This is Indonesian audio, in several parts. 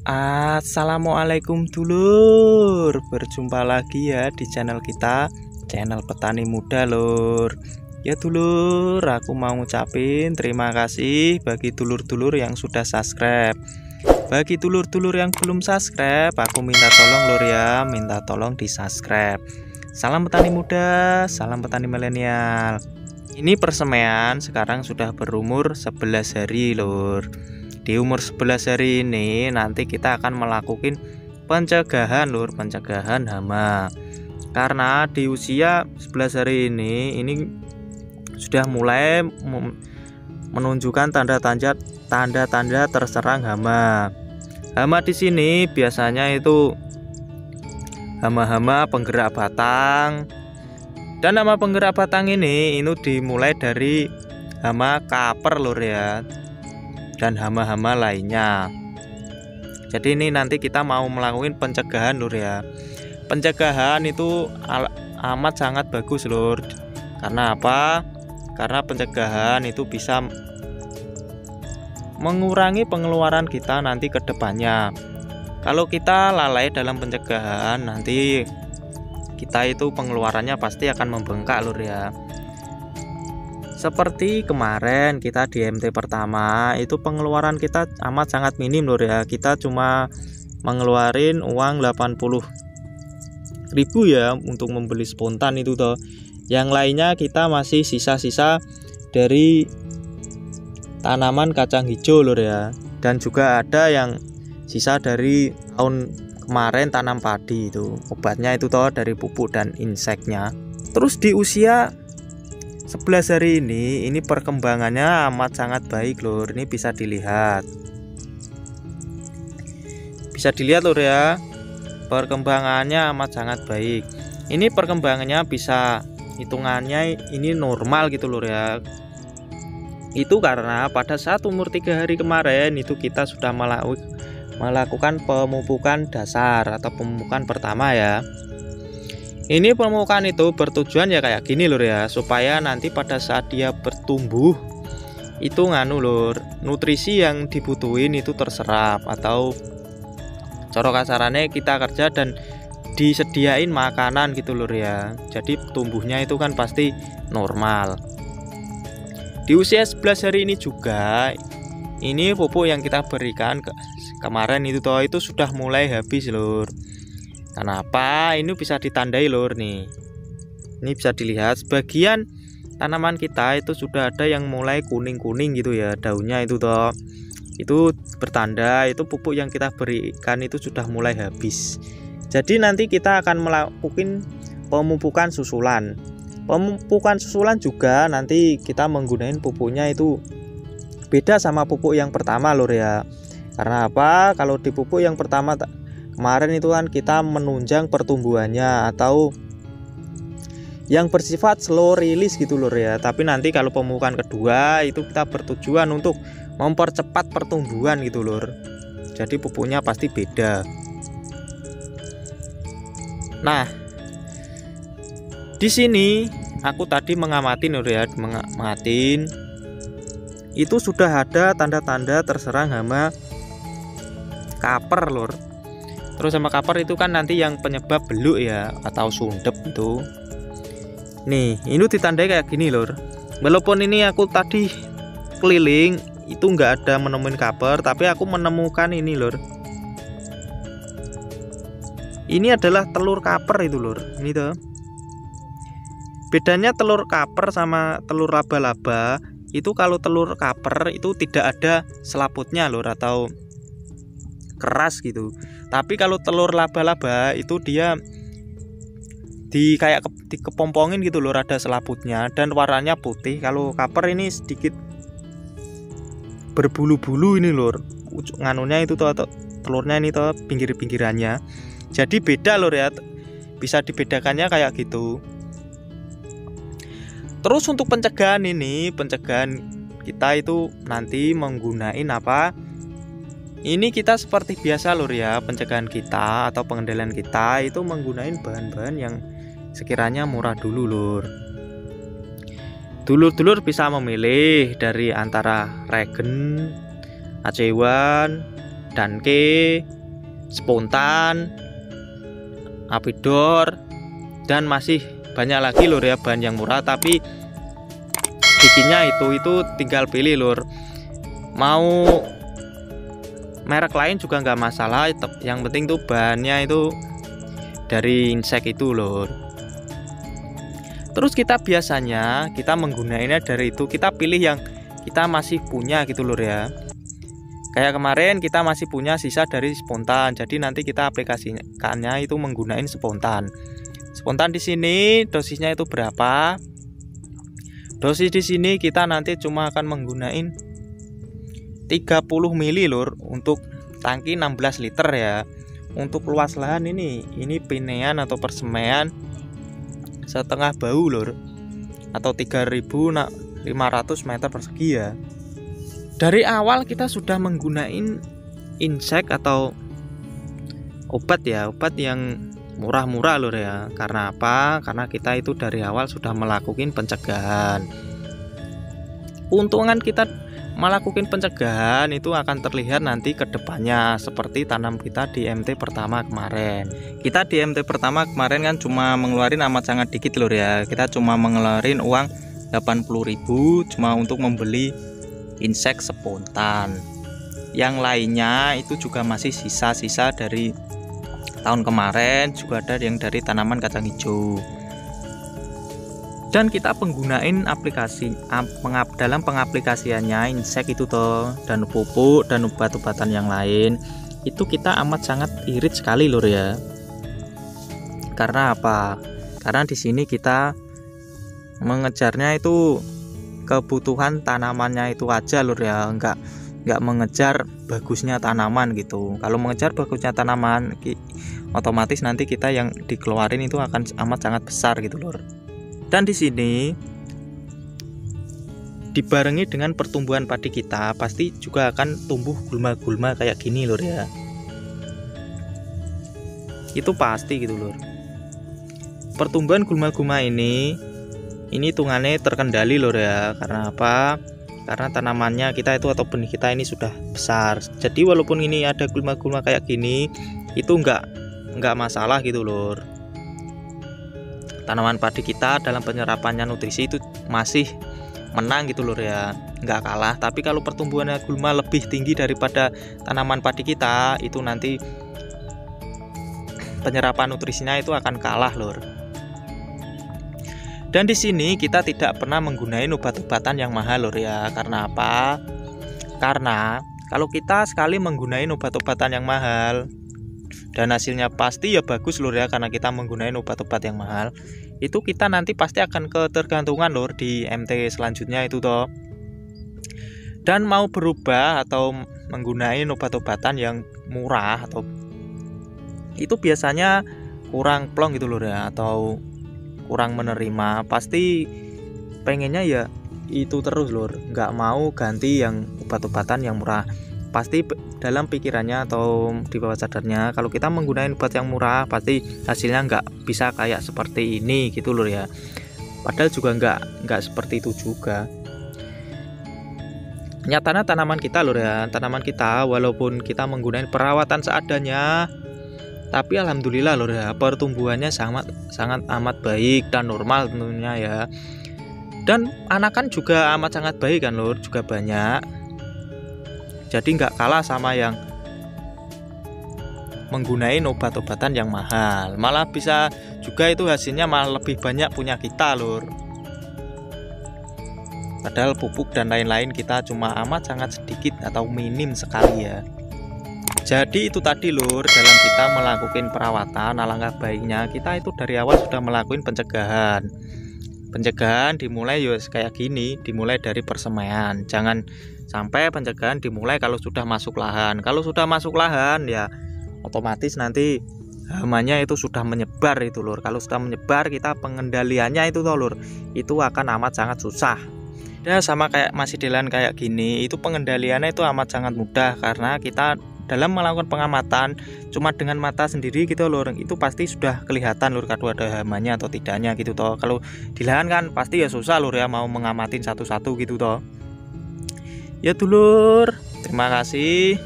Assalamualaikum dulur, berjumpa lagi ya di channel kita, channel petani muda lur. Ya dulur, aku mau ngucapin terima kasih bagi dulur-dulur yang sudah subscribe. Bagi dulur-dulur yang belum subscribe, aku minta tolong lur ya, minta tolong di subscribe. Salam petani muda, salam petani milenial. Ini persemaian sekarang sudah berumur 11 hari lur. Di umur 11 hari ini nanti kita akan melakukan pencegahan lur, pencegahan hama. Karena di usia 11 hari ini sudah mulai menunjukkan tanda-tanda terserang hama. Hama di sini biasanya itu hama-hama penggerak batang. Dan hama penggerak batang ini dimulai dari hama kaper lur ya, dan hama-hama lainnya. Jadi ini nanti kita mau melakukan pencegahan lur ya. Pencegahan itu amat sangat bagus lur. Karena apa? Karena pencegahan itu bisa mengurangi pengeluaran kita nanti ke depannya. Kalau kita lalai dalam pencegahan, nanti kita itu pengeluarannya pasti akan membengkak lur ya. Seperti kemarin kita di MT pertama itu pengeluaran kita amat sangat minim lur ya. Kita cuma mengeluarin uang 80.000 ya untuk membeli spontan itu toh. Yang lainnya kita masih sisa-sisa dari tanaman kacang hijau lur ya. Dan juga ada yang sisa dari tahun kemarin tanam padi itu. Obatnya itu toh dari pupuk dan inseknya. Terus di usia 11 hari ini perkembangannya amat sangat baik lur. Ini bisa dilihat. Bisa dilihat lur ya. Perkembangannya amat sangat baik. Ini perkembangannya bisa hitungannya ini normal gitu lur ya. Itu karena pada saat umur 3 hari kemarin itu kita sudah melakukan pemupukan dasar atau pemupukan pertama ya. Ini pemupukan itu bertujuan ya kayak gini lur ya, supaya nanti pada saat dia bertumbuh itu lur, nutrisi yang dibutuhin itu terserap, atau cara kasarannya kita kerja dan disediain makanan gitu lur ya. Jadi tumbuhnya itu kan pasti normal. Di usia 11 hari ini juga ini pupuk yang kita berikan kemarin itu sudah mulai habis lur. Kenapa? Ini bisa ditandai lur nih. Ini bisa dilihat sebagian tanaman kita itu sudah ada yang mulai kuning-kuning gitu ya daunnya itu toh. Itu bertanda itu pupuk yang kita berikan itu sudah mulai habis. Jadi nanti kita akan melakukan pemupukan susulan. Pemupukan susulan juga nanti kita menggunakan pupuknya itu beda sama pupuk yang pertama lur ya. Karena apa? Kalau di pupuk yang pertama kemarin itu kan kita menunjang pertumbuhannya atau yang bersifat slow release gitu lur ya. Tapi nanti kalau pemupukan kedua itu kita bertujuan untuk mempercepat pertumbuhan gitu lur. Jadi pupuknya pasti beda. Nah, di sini aku tadi mengamati lur ya, mengatin itu sudah ada tanda-tanda terserang hama kaper lur. Terus sama kaper itu kan nanti yang penyebab beluk ya atau sundep itu. Nih, ini ditandai kayak gini lur. Walaupun ini aku tadi keliling itu nggak ada menemukan kaper, tapi aku menemukan ini lur. Ini adalah telur kaper itu lur. Ini tuh. Bedanya telur kaper sama telur laba-laba itu, kalau telur kaper itu tidak ada selaputnya lur atau keras gitu. Tapi kalau telur laba-laba itu dia kayak dikepompongin gitu lur, ada selaputnya dan warnanya putih. Kalau kaper ini sedikit berbulu-bulu ini lur. Nganunya itu tuh telurnya ini tuh pinggir-pinggirannya. Jadi beda lur ya. Bisa dibedakannya kayak gitu. Terus untuk pencegahan kita itu nanti menggunakan apa? Ini kita seperti biasa lur ya, pencegahan kita atau pengendalian kita itu menggunakan bahan-bahan yang sekiranya murah dulu lur. Dulur-dulur bisa memilih dari antara Regen, AC1, Danke, spontan, Apidor, dan masih banyak lagi lur ya bahan yang murah. Tapi bikinnya itu tinggal pilih lur, mau merek lain juga nggak masalah, yang penting tuh bahannya itu dari insek itu lur. Terus kita biasanya menggunakannya dari itu, kita pilih yang kita masih punya gitu lur ya. Kayak kemarin kita masih punya sisa dari spontan, jadi nanti kita aplikasikannya itu menggunakan spontan. Spontan di sini dosisnya itu berapa? Dosis di sini kita nanti cuma akan menggunakan 30 ml lur untuk tangki 16 liter ya. Untuk luas lahan ini pinean atau persemaian setengah bau lur, atau 3.500 meter persegi ya. Dari awal kita sudah menggunakan insek atau obat yang murah-murah lur ya. Karena apa? Karena kita itu dari awal sudah melakukan pencegahan. Keuntungan kita melakukan pencegahan itu akan terlihat nanti ke depannya, seperti tanam kita di MT pertama kemarin. Kita di MT pertama kemarin kan cuma mengeluarkan amat sangat dikit lur ya. Kita cuma mengeluarkan uang 80.000 cuma untuk membeli insek spontan. Yang lainnya itu juga masih sisa-sisa dari tahun kemarin, juga ada yang dari tanaman kacang hijau. Dan kita penggunain aplikasi dalam pengaplikasiannya insek itu toh, dan pupuk dan obat-obatan yang lain itu kita amat sangat irit sekali lur ya. Karena apa? Karena di sini kita mengejarnya itu kebutuhan tanamannya itu aja lur ya, nggak mengejar bagusnya tanaman gitu. Kalau mengejar bagusnya tanaman otomatis nanti kita yang dikeluarin itu akan amat sangat besar gitu lur. Dan di sini dibarengi dengan pertumbuhan padi kita, pasti juga akan tumbuh gulma-gulma kayak gini lur ya. Itu pasti gitu lur. Pertumbuhan gulma-gulma ini hitungannya terkendali lur ya. Karena apa? Karena tanamannya kita itu atau benih kita ini sudah besar. Jadi walaupun ini ada gulma-gulma kayak gini, itu nggak masalah gitu lur. Tanaman padi kita dalam penyerapannya nutrisi itu masih menang gitu lur ya, nggak kalah. Tapi kalau pertumbuhannya gulma lebih tinggi daripada tanaman padi kita, itu nanti penyerapan nutrisinya itu akan kalah lur. Dan di sini kita tidak pernah menggunakan obat-obatan yang mahal lur ya. Karena apa? Karena kalau kita sekali menggunakan obat-obatan yang mahal dan hasilnya pasti ya bagus lur ya, karena kita menggunakan obat-obat yang mahal, itu kita nanti pasti akan ketergantungan lur di MT selanjutnya itu toh. Dan mau berubah atau menggunakan obat-obatan yang murah atau itu biasanya kurang plong gitu lur ya, atau kurang menerima. Pasti pengennya ya itu terus lur, nggak mau ganti yang obat-obatan yang murah. Pasti dalam pikirannya atau di bawah sadarnya, kalau kita menggunakan obat yang murah pasti hasilnya nggak bisa kayak seperti ini gitu lur ya. Padahal juga nggak seperti itu juga. Nyatanya tanaman kita lur ya, tanaman kita walaupun kita menggunakan perawatan seadanya, tapi alhamdulillah lur ya, pertumbuhannya sangat amat baik dan normal tentunya ya. Dan anakan juga amat sangat baik kan lur, juga banyak. Jadi nggak kalah sama yang menggunakan obat-obatan yang mahal. Malah bisa juga itu hasilnya malah lebih banyak punya kita lur. Padahal pupuk dan lain-lain kita cuma amat sangat sedikit atau minim sekali ya. Jadi itu tadi lur, dalam kita melakukan perawatan, alangkah baiknya kita itu dari awal sudah melakukan pencegahan. Pencegahan dimulai ya kayak gini, dimulai dari persemaian. Jangan sampai pencegahan dimulai kalau sudah masuk lahan. Kalau sudah masuk lahan ya otomatis nanti hamanya itu sudah menyebar itu lur. Kalau sudah menyebar, kita pengendaliannya itu toh lur, itu akan amat sangat susah. Ya sama kayak masih di lahan kayak gini, itu pengendaliannya itu amat sangat mudah, karena kita dalam melakukan pengamatan cuma dengan mata sendiri gitu lur, itu pasti sudah kelihatan lur kalau ada hamanya atau tidaknya gitu toh. Kalau di lahan kan pasti ya susah lur ya, mau mengamatin satu-satu gitu toh. Ya dulur, terima kasih.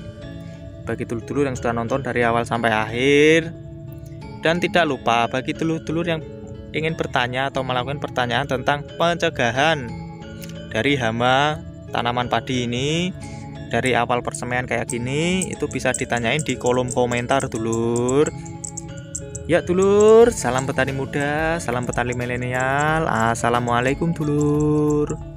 bagi dulur-dulur yang sudah nonton dari awal sampai akhir. Dan tidak lupa bagi dulur-dulur yang ingin bertanya atau melakukan pertanyaan tentang pencegahan dari hama tanaman padi ini dari awal persemaian kayak gini, itu bisa ditanyain di kolom komentar dulur. Ya dulur, salam petani muda, salam petani milenial. Assalamualaikum dulur.